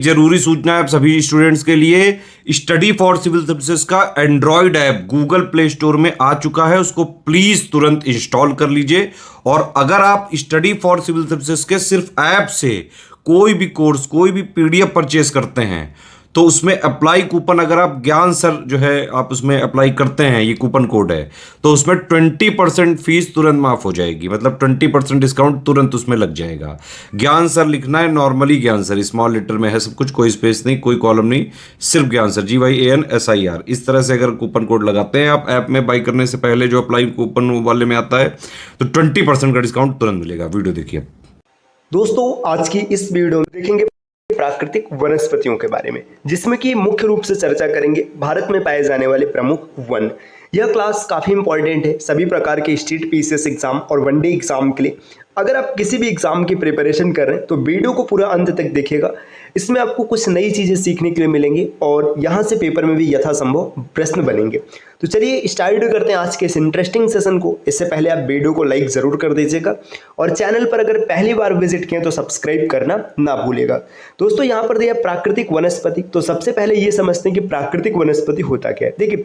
जरूरी सूचना है आप सभी स्टूडेंट्स के लिए। स्टडी फॉर सिविल सर्विसेज का Android app Google play store में आ चुका है, उसको प्लीज तुरंत इंस्टॉल कर लीजिए। और अगर आप स्टडी फॉर सिविल सर्विसेज के सिर्फ ऐप से कोई भी कोर्स, कोई भी पीडीएफ परचेस करते हैं तो उसमें अप्लाई कूपन, अगर आप ज्ञान सर जो है आप उसमें अप्लाई करते हैं, ये कूपन कोड है, तो उसमें 20% फीस तुरंत माफ हो जाएगी। मतलब 20% डिस्काउंट तुरंत उसमें लग जाएगा। ज्ञान सर लिखना है, नॉर्मली ज्ञान सर, स्मॉल लेटर में है सब कुछ, कोई स्पेस नहीं, कोई कॉलम नहीं, सिर्फ ज्ञान सर, GYANSIR। इस तरह से अगर कूपन कोड लगाते हैं आप ऐप में बाई करने से पहले, जो अप्लाई कूपन वाले में आता है, तो 20% का डिस्काउंट तुरंत मिलेगा। वीडियो देखिए दोस्तों। आज की इस वीडियो में देखेंगे प्राकृतिक वनस्पतियों के बारे में, जिसमें कि मुख्य रूप से चर्चा करेंगे भारत में पाए जाने वाले प्रमुख वन। यह क्लास काफ़ी इंपॉर्टेंट है सभी प्रकार के स्टेट पीसीएस एग्जाम और वनडे एग्जाम के लिए। अगर आप किसी भी एग्जाम की प्रिपरेशन कर रहे हैं तो वीडियो को पूरा अंत तक देखिएगा। इसमें आपको कुछ नई चीज़ें सीखने के लिए मिलेंगी और यहाँ से पेपर में भी यथासंभव प्रश्न बनेंगे। तो चलिए स्टार्ट करते हैं आज के इस इंटरेस्टिंग सेशन को। इससे पहले आप वीडियो को लाइक ज़रूर कर दीजिएगा और चैनल पर अगर पहली बार विजिट किए तो सब्सक्राइब करना ना भूलिएगा। दोस्तों यहाँ पर दिया प्राकृतिक वनस्पति। तो सबसे पहले ये समझते हैं कि प्राकृतिक वनस्पति होता क्या है। देखिए,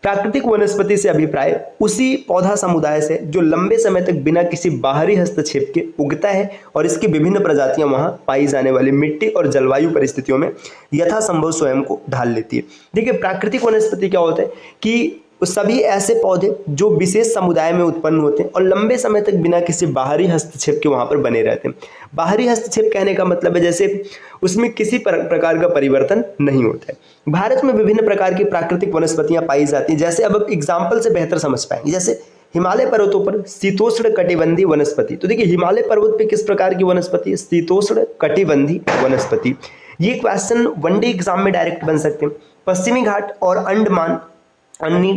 प्राकृतिक वनस्पति से अभिप्राय उसी पौधा समुदाय से जो लंबे समय तक बिना किसी बाहरी हस्तक्षेप के उगता है और इसकी विभिन्न प्रजातियां वहां पाई जाने वाली मिट्टी और जलवायु परिस्थितियों में यथासंभव स्वयं को ढाल लेती है। देखिए, प्राकृतिक वनस्पति क्या होता है कि सभी ऐसे पौधे जो विशेष समुदाय में उत्पन्न होते हैं और लंबे समय तक बिना किसी बाहरी हस्तक्षेप के वहां पर बने रहते हैं। बाहरी हस्तक्षेप कहने का मतलब है जैसे उसमें किसी प्रकार का परिवर्तन नहीं होता है। भारत में विभिन्न प्रकार की प्राकृतिक वनस्पतियां पाई जाती हैं। जैसे अब एग्जाम्पल से बेहतर समझ पाएंगे, जैसे हिमालय पर्वतों पर शीतोष्ण कटिबंधीय वनस्पति। तो देखिए, हिमालय पर्वत पे किस प्रकार की वनस्पति है? शीतोष्ण कटिबंधीय वनस्पति। ये क्वेश्चन वनडे एग्जाम में डायरेक्ट बन सकते हैं। पश्चिमी घाट और अंडमान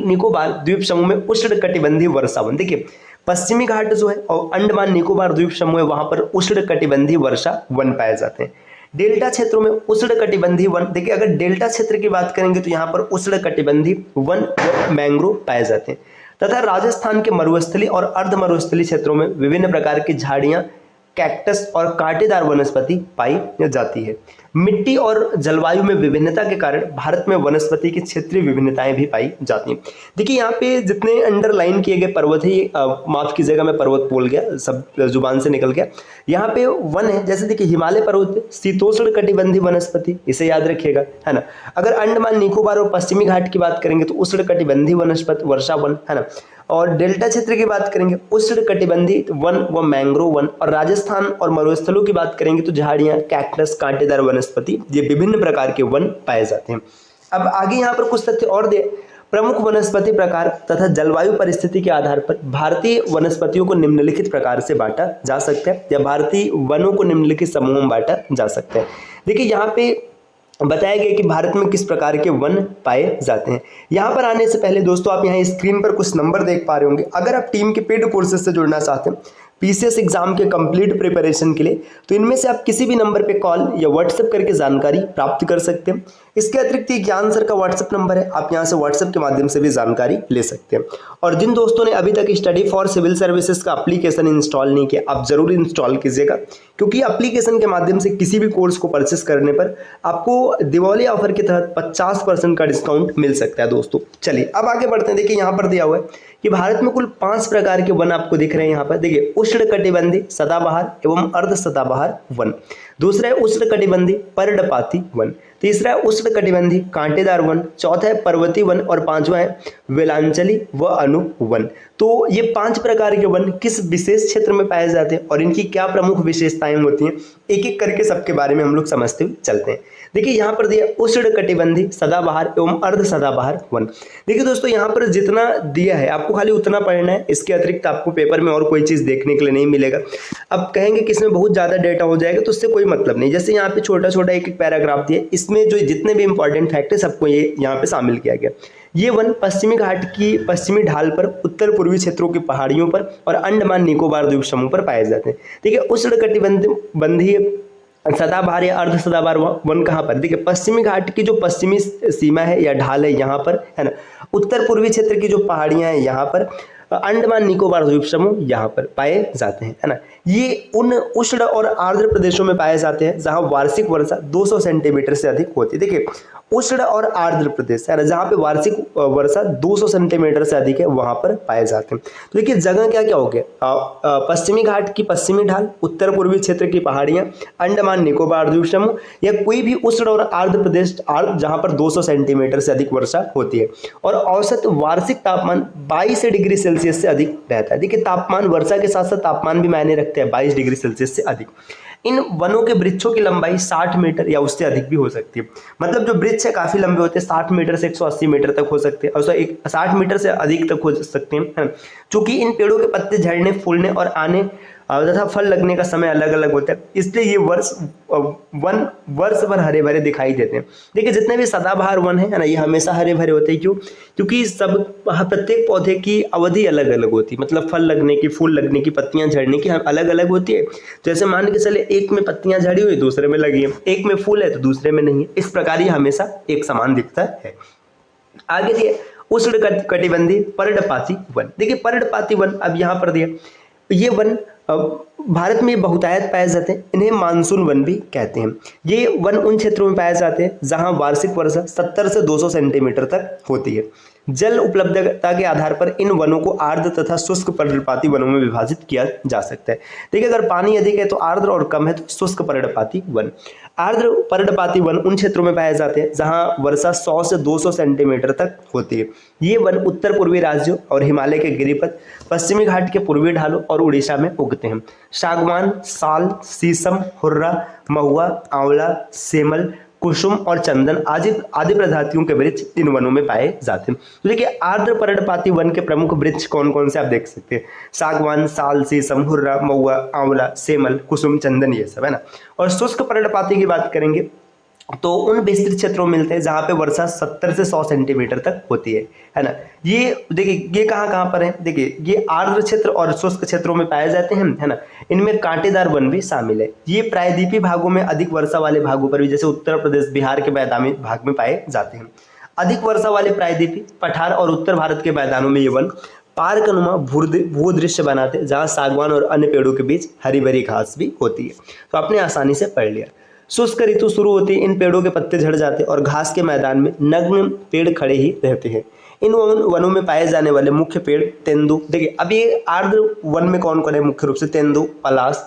निकोबार द्वीप समूह में उष्ण कटिबंधीय वर्षा वन। देखिए, पश्चिमी घाट जो है और अंडमान निकोबार द्वीप समूह है, वहां पर उष्ण कटिबंधीय वर्षा वन पाए जाते हैं। डेल्टा क्षेत्रों में उष्ण कटिबंधीय वन। देखिए, अगर डेल्टा क्षेत्र की बात करेंगे तो यहाँ पर उष्ण कटिबंधीय वन व मैंग्रोव पाए जाते हैं। तथा राजस्थान के मरुस्थली और अर्ध मरुस्थली क्षेत्रों में विभिन्न प्रकार की झाड़ियां, कैक्टस और कांटेदार वनस्पति पाई जाती है। मिट्टी और जलवायु में विभिन्नता के कारण भारत में वनस्पति की क्षेत्रीय विभिन्नताएं भी पाई जाती हैं। देखिए, यहाँ पे जितने अंडरलाइन किए गए पर्वत है, ये माफ कीजिएगा मैं पर्वत बोल गया, सब जुबान से निकल गया। यहाँ पे वन है, जैसे देखिए हिमालय पर्वत शीतोष्ण कटिबंधीय वनस्पति, इसे याद रखिएगा, है ना। अगर अंडमान निकोबार और पश्चिमी घाट की बात करेंगे तो उष्ण कटिबंधीय वनस्पति वर्षा वन, है ना। और डेल्टा क्षेत्र की बात करेंगे उष्ण कटिबंधीय वन व मैंग्रोव वन। और राजस्थान और मरुस्थलों की बात करेंगे तो झाड़ियां, कैक्टस, कांटेदार वनस्पति, ये विभिन्न प्रकार के वन पाए जाते हैं। अब आगे यहाँ पर कुछ तथ्य और दे। प्रमुख वनस्पति प्रकार तथा जलवायु परिस्थिति के आधार पर भारतीय वनस्पतियों को निम्नलिखित प्रकार से बांटा जा सकता है, या भारतीय वनों को निम्नलिखित समूहों में बांटा जा सकता है। देखिए, यहाँ पे बताया गया कि भारत में किस प्रकार के वन पाए जाते हैं। यहाँ पर आने से पहले दोस्तों, आप यहाँ स्क्रीन पर कुछ नंबर देख पा रहे होंगे। अगर आप टीम के पेड कोर्सेज से जुड़ना चाहते हैं पीसीएस एग्जाम के कंप्लीट प्रिपरेशन के लिए, तो इनमें से आप किसी भी नंबर पे कॉल या व्हाट्सएप करके जानकारी प्राप्त कर सकते हैं। इसके अतिरिक्त ज्ञान सर का व्हाट्सएप नंबर है, आप यहाँ से व्हाट्सएप के माध्यम से भी जानकारी ले सकते हैं। और जिन दोस्तों ने अभी तक स्टडी फॉर सिविल सर्विसेज का एप्लीकेशन इंस्टॉल नहीं किया, आप जरूर इंस्टॉल कीजिएगा, क्योंकि एप्लीकेशन के माध्यम से किसी भी कोर्स को परचेस करने पर आपको दिवाली ऑफर के तहत 50% का डिस्काउंट मिल सकता है दोस्तों। चलिए अब आगे बढ़ते हैं। देखिए, यहाँ पर दिया हुआ है कि भारत में कुल 5 प्रकार के वन आपको दिख रहे हैं यहाँ पर। देखिए, उष्ण कटिबंधीय सदाबहार एवं अर्ध सदाबहार वन। दूसरा है उष्ण कटिबंधीय पर्णपाती वन। तीसरा है उष्ण कटिबंधीय कांटेदार वन। चौथा है पर्वतीय वन और पांचवा है वेलांचली व अनूप वन। तो ये 5 प्रकार के वन किस विशेष क्षेत्र में पाए जाते हैं और इनकी क्या प्रमुख विशेषताएं होती हैं, एक एक करके सबके बारे में हम लोग समझते हुए चलते हैं। देखिए, यहाँ पर दिया उष्ण कटिबंधीय सदाबहार एवं अर्ध सदाबहार वन। देखिए दोस्तों, यहाँ पर जितना दिया है आपको खाली उतना पढ़ना है, इसके अतिरिक्त आपको पेपर में और कोई चीज़ देखने के लिए नहीं मिलेगा। अब कहेंगे कि इसमें बहुत ज़्यादा डेटा हो जाएगा, तो उससे कोई मतलब नहीं। जैसे यहाँ पे छोटा छोटा एक एक पैराग्राफ दिया, इसमें जो जितने भी इंपॉर्टेंट फैक्ट है सबको ये यहाँ पे शामिल किया गया। ये वन पश्चिमी घाट की पश्चिमी ढाल पर, उत्तर पूर्वी क्षेत्रों की पहाड़ियों पर और अंडमान निकोबार द्वीप समूह पर पाए जाते हैं। देखिए, उष्ण कटिबंधीय सदाबहार या अर्ध सदाबहार वन कहाँ पर? देखिए, पश्चिमी घाट की जो पश्चिमी सीमा है या ढाल है यहाँ पर, है ना। उत्तर पूर्वी क्षेत्र की जो पहाड़ियाँ हैं यहाँ पर, अंडमान निकोबार द्वीप समूह यहाँ पर पाए जाते हैं, है ना। ये उन उष्ण और आर्द्र प्रदेशों में पाए जाते हैं जहाँ वार्षिक वर्षा 200 सेंटीमीटर से अधिक होती है। देखिए उष्ण और आर्द्र प्रदेश है ना, जहाँ पे वार्षिक वर्षा 200 सेंटीमीटर से अधिक है वहाँ पर पाए जाते हैं। तो देखिए जगह क्या क्या हो गया, पश्चिमी घाट की पश्चिमी ढाल, उत्तर पूर्वी क्षेत्र की पहाड़ियाँ, अंडमान निकोबार द्वीप समूह या कोई भी उष्ण और आर्द्र प्रदेश जहाँ पर 200 सेंटीमीटर से अधिक वर्षा होती है। और औसत वार्षिक तापमान 22 डिग्री सेल्सियस से अधिक रहता है। देखिए तापमान वर्षा के साथ साथ तापमान भी मायने रखते हैं, 22 डिग्री सेल्सियस से अधिक। इन वनों के वृक्षों की लंबाई 60 मीटर या उससे अधिक भी हो सकती है। मतलब जो वृक्ष है काफी लंबे होते हैं, 60 मीटर से 180 मीटर तक हो सकते हैं और 60 मीटर से अधिक तक हो सकते हैं, है ना। चूंकि इन पेड़ों के पत्ते झड़ने, फूलने और आने तथा फल लगने का समय अलग अलग होता है, इसलिए ये वन वर्ष भर हरे भरे दिखाई देते हैं। देखिए जितने भी सदाबहार वन है ना, ये हमेशा हरे भरे होते हैं। क्यों? क्योंकि प्रत्येक पौधे की अवधि अलग अलग होती है, मतलब फल लगने की, फूल लगने की, पत्तियां झड़ने की अलग अलग होती है। जैसे मान के चले एक में पत्तियां झड़ी हुई, दूसरे में लगी है, एक में फूल है तो दूसरे में नहीं है। इस प्रकार ये हमेशा एक समान दिखता है। आगे दिए उष्ण कटिबंधीय पर्णपाती वन। देखिए पर्णपाती वन अब यहाँ पर दिया, ये वन भारत में बहुतायत पाए जाते हैं, इन्हें मानसून वन भी कहते हैं। ये वन उन क्षेत्रों में पाए जाते हैं जहां वार्षिक वर्षा 70 से 200 सेंटीमीटर तक होती है। जल उपलब्धता के आधार पर इन वनों को आर्द्र तथा शुष्क पर्णपाती वनों में विभाजित किया जा सकता है। देखिए अगर पानी अधिक है तो आर्द्र और कम है तो शुष्क पर्णपाती वन। आर्द्र पर्णपाती वन उन क्षेत्रों में पाए जाते हैं जहां वर्षा 100 से 200 सेंटीमीटर तक होती है। ये वन उत्तर पूर्वी राज्यों और हिमालय के गिरिपथ, पश्चिमी घाट के पूर्वी ढालों और उड़ीसा में उगते हैं। सागवान, साल, शीशम, हुर्रा, महुआ, आंवला, सेमल, कुसुम और चंदन आदि प्रजातियों के वृक्ष इन वनों में पाए जाते हैं। तो देखिए आर्द्र पर्णपाती वन के प्रमुख वृक्ष कौन कौन से आप देख सकते हैं, सागवान, साल, शीशम, हुर्रा, महुआ, आंवला, सेमल, कुसुम, चंदन, ये सब है ना। और शुष्क पर्णपाती की बात करेंगे तो उन विस्तृत क्षेत्रों में मिलते हैं जहां पे वर्षा 70 से 100 सेंटीमीटर तक होती है ना। ये देखिए ये कहाँ पर है, देखिए ये आर्द्र क्षेत्र और शुष्क क्षेत्रों में पाए जाते हैं, है ना। इनमें कांटेदार वन भी शामिल है। ये प्रायद्वीपीय भागों में अधिक वर्षा वाले भागों पर भी, जैसे उत्तर प्रदेश, बिहार के मैदानी भाग में पाए जाते हैं। अधिक वर्षा वाले प्रायद्वीपीय पठार और उत्तर भारत के मैदानों में ये वन पार्कनुमा भूदृश्य बनाते हैं जहाँ सागवान और अन्य पेड़ों के बीच हरी भरी घास भी होती है। तो आपने आसानी से पढ़ लिया। शुष्क ऋतु शुरू होती है, इन पेड़ों के पत्ते झड़ जाते हैं और घास के मैदान में नग्न पेड़ खड़े ही रहते हैं। इन वनों में पाए जाने वाले मुख्य पेड़ तेंदु। देखिए अब ये आर्द्र वन में कौन कौन है, मुख्य रूप से तेंदु, पलाश,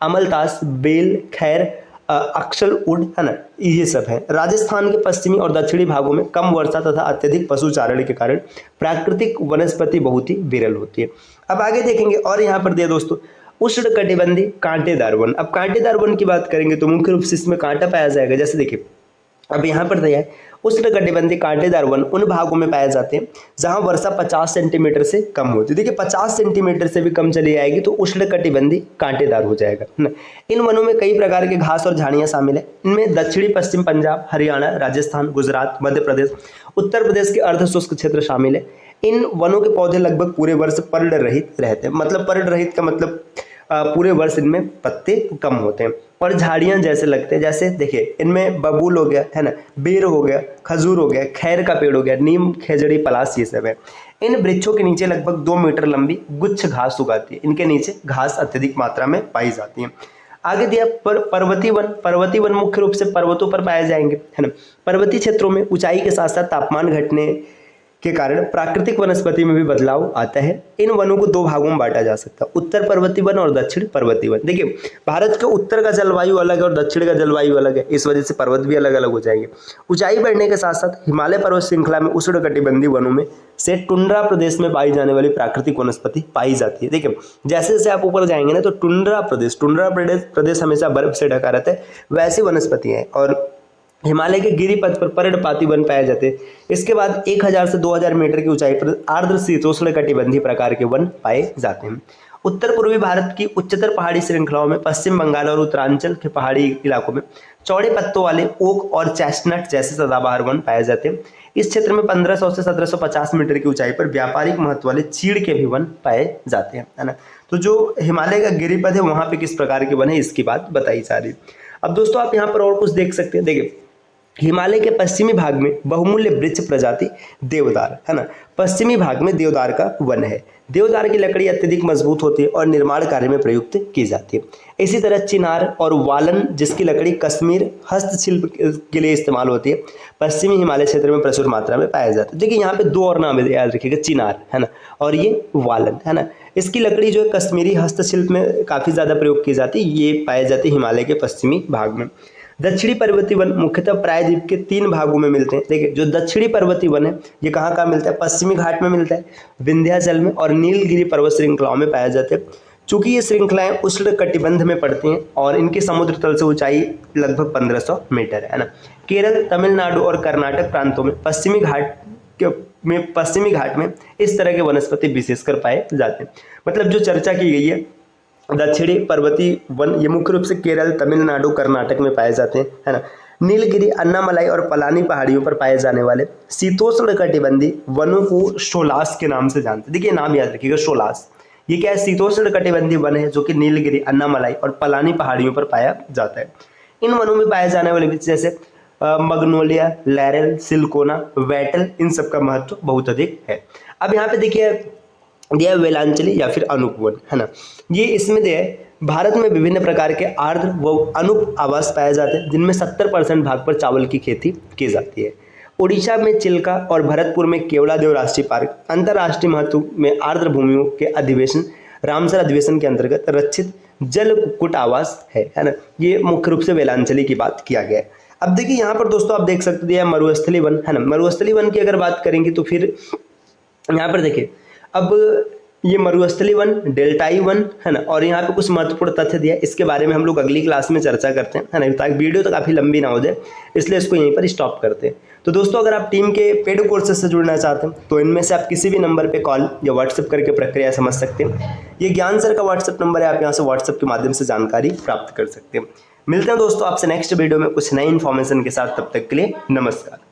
अमलतास, बेल, खैर, अक्सल उड, है ना, ये सब है। राजस्थान के पश्चिमी और दक्षिणी भागों में कम वर्षा तथा अत्यधिक पशुचारण के कारण प्राकृतिक वनस्पति बहुत ही विरल होती है। अब आगे देखेंगे और यहाँ पर दिया दोस्तों उष्ण कटिबंधीय कांटेदार वन। अब कांटेदार वन की बात करेंगे तो मुख्य रूप से इसमें कांटा पाया जाएगा। जैसे देखिए अब यहाँ पर दिया है उष्ण कटिबंधीय कांटेदार वन उन भागों में पाए जाते हैं जहां वर्षा 50 सेंटीमीटर से कम होती है। देखिए 50 सेंटीमीटर से भी कम चली जाएगी तो उष्ण कटिबंधीय कांटेदार हो जाएगा, है ना। इन वनों में कई प्रकार के घास और झाड़ियां शामिल है। इनमें दक्षिणी पश्चिम पंजाब, हरियाणा, राजस्थान, गुजरात, मध्य प्रदेश, उत्तर प्रदेश के अर्ध शुष्क क्षेत्र शामिल है। इन वनों के पौधे लगभग पूरे वर्ष पर्ण रहित रहते हैं। मतलब पर्ण रहित का मतलब पूरे वर्ष इनमें पत्ते कम होते हैं और झाड़ियां जैसे लगते हैं। जैसे देखिए इनमें बबूल हो गया, है ना, बेर हो गया, खजूर हो गया, खैर का पेड़ हो गया, नीम, खेजड़ी, पलाश, ये सब है। इन वृक्षों के नीचे लगभग 2 मीटर लंबी गुच्छ घास उगाती है। इनके नीचे घास अत्यधिक मात्रा में पाई जाती है। आगे दिया पर्वतीय वन। पर्वतीय वन मुख्य रूप से पर्वतों पर पाए जाएंगे, है ना। पर्वतीय क्षेत्रों में ऊंचाई के साथ साथ तापमान घटने के कारण प्राकृतिक वनस्पति में भी बदलाव आता है। इन वनों को 2 भागों में बांटा जा सकता है, उत्तर पर्वतीय वन और दक्षिण पर्वतीय वन। देखिए भारत के उत्तर का जलवायु अलग है और दक्षिण का जलवायु अलग है, इस वजह से पर्वत भी अलग अलग हो जाएंगे। ऊंचाई बढ़ने के साथ साथ हिमालय पर्वत श्रृंखला में उष्ण कटिबंधीय वनों में से टुंड्रा प्रदेश में पाई जाने वाली प्राकृतिक वनस्पति पाई जाती है। देखिए जैसे जैसे आप ऊपर जाएंगे ना तो टुंड्रा प्रदेश हमेशा बर्फ से ढका रहता है, वैसी वनस्पति है। और हिमालय के गिरिपथ पर पर्णपाती वन पाए जाते हैं। इसके बाद 1000 से 2000 मीटर की ऊंचाई पर आर्द्र शीतोष्ण कटिबंधीय प्रकार के वन पाए जाते हैं। उत्तर पूर्वी भारत की उच्चतर पहाड़ी श्रृंखलाओं में पश्चिम बंगाल और उत्तरांचल के पहाड़ी इलाकों में चौड़े पत्तों वाले ओक और चेस्टनट जैसे सदाबहार वन पाए जाते हैं। इस क्षेत्र में 1500 से 1750 मीटर की ऊंचाई पर व्यापारिक महत्व वाले चीड़ के भी वन पाए जाते हैं, है ना। तो जो हिमालय का गिरिपथ है वहां पे किस प्रकार के वन है इसकी बात बताई जा रही है। अब दोस्तों आप यहाँ पर और कुछ देख सकते हैं। देखिए हिमालय के पश्चिमी भाग में बहुमूल्य वृक्ष प्रजाति देवदार है ना, पश्चिमी भाग में देवदार का वन है। देवदार की लकड़ी अत्यधिक मजबूत होती है और निर्माण कार्य में प्रयुक्त की जाती है। इसी तरह चिनार और वालन, जिसकी लकड़ी कश्मीर हस्तशिल्प के लिए इस्तेमाल होती है, पश्चिमी हिमालय क्षेत्र में प्रचुर मात्रा में पाया जाता है। देखिए यहाँ पे दो और नाम है, याद रखिएगा, चिनार है ना और ये वालन है ना। इसकी लकड़ी जो है कश्मीरी हस्तशिल्प में काफ़ी ज़्यादा प्रयोग की जाती है। ये पाए जाते हैं हिमालय के पश्चिमी भाग में। दक्षिणी पर्वतीय वन मुख्यतः प्रायद्वीप के 3 भागों में मिलते हैं। देखिए जो दक्षिणी पर्वतीय वन है ये कहाँ कहाँ मिलता है, पश्चिमी घाट में मिलता है, विंध्याचल में और नीलगिरी पर्वत श्रृंखलाओं में पाए जाते हैं। चूंकि ये श्रृंखलाएं उष्ण कटिबंध में पड़ती हैं और इनकी समुद्र तल से ऊंचाई लगभग 1500 मीटर है ना। केरल, तमिलनाडु और कर्नाटक प्रांतों में पश्चिमी घाट में इस तरह के वनस्पति विशेषकर पाए जाते हैं। मतलब जो चर्चा की गई है दक्षिणी पर्वतीय वन, ये मुख्य रूप से केरल, तमिलनाडु, कर्नाटक में पाए जाते हैं है ना। नीलगिरी, अन्नामलाई और पलानी पहाड़ियों पर पाए जाने वाले शीतोष्ण कटिबंधी वनों को शोलास के नाम से जानते हैं। देखिए नाम याद रखिएगा, शोलास। ये क्या है, शीतोष्ण कटिबंधी वन है जो कि नीलगिरी, अन्नामलाई और पलानी पहाड़ियों पर पाया जाता है। इन वनों में पाए जाने वाले वृक्ष जैसे मग्नोलिया, लैरेल, सिल्कोना, वेटल, इन सब का महत्व बहुत अधिक है। अब यहाँ पे देखिए दिया वेलांचली या फिर अनूप वन है ना। ये इसमें दिया है भारत में विभिन्न प्रकार के आर्द्र व अनूप आवास पाए जाते हैं जिनमें 70% भाग पर चावल की खेती की जाती है। उड़ीसा में चिल्का और भरतपुर में केवलादेव राष्ट्रीय पार्क अंतर्राष्ट्रीय महत्व में आर्द्र भूमियों के अधिवेशन रामसर अधिवेशन के अंतर्गत रक्षित जल कुक्कुट आवास है ना। ये मुख्य रूप से वेलांचली की बात किया गया है। अब देखिए यहाँ पर दोस्तों आप देख सकते हैं मरुस्थली वन है ना। मरुस्थली वन की अगर बात करेंगे तो फिर यहाँ पर देखिए अब ये मरुस्थली वन, डेल्टाई वन है ना, और यहाँ पे कुछ महत्वपूर्ण तथ्य दिया है। इसके बारे में हम लोग अगली क्लास में चर्चा करते हैं है ना, ताकि वीडियो तो काफ़ी लंबी ना हो जाए, इसलिए इसको यहीं पर स्टॉप करते हैं। तो दोस्तों अगर आप टीम के पेड कोर्सेज से जुड़ना चाहते हैं तो इनमें से आप किसी भी नंबर पे कॉल या व्हाट्सएप करके प्रक्रिया समझ सकते हैं। ये ज्ञान सर का व्हाट्सएप नंबर है, आप यहाँ से व्हाट्सएप के माध्यम से जानकारी प्राप्त कर सकते हैं। मिलते हैं दोस्तों आपसे नेक्स्ट वीडियो में कुछ नई इन्फॉर्मेशन के साथ, तब तक के लिए नमस्कार।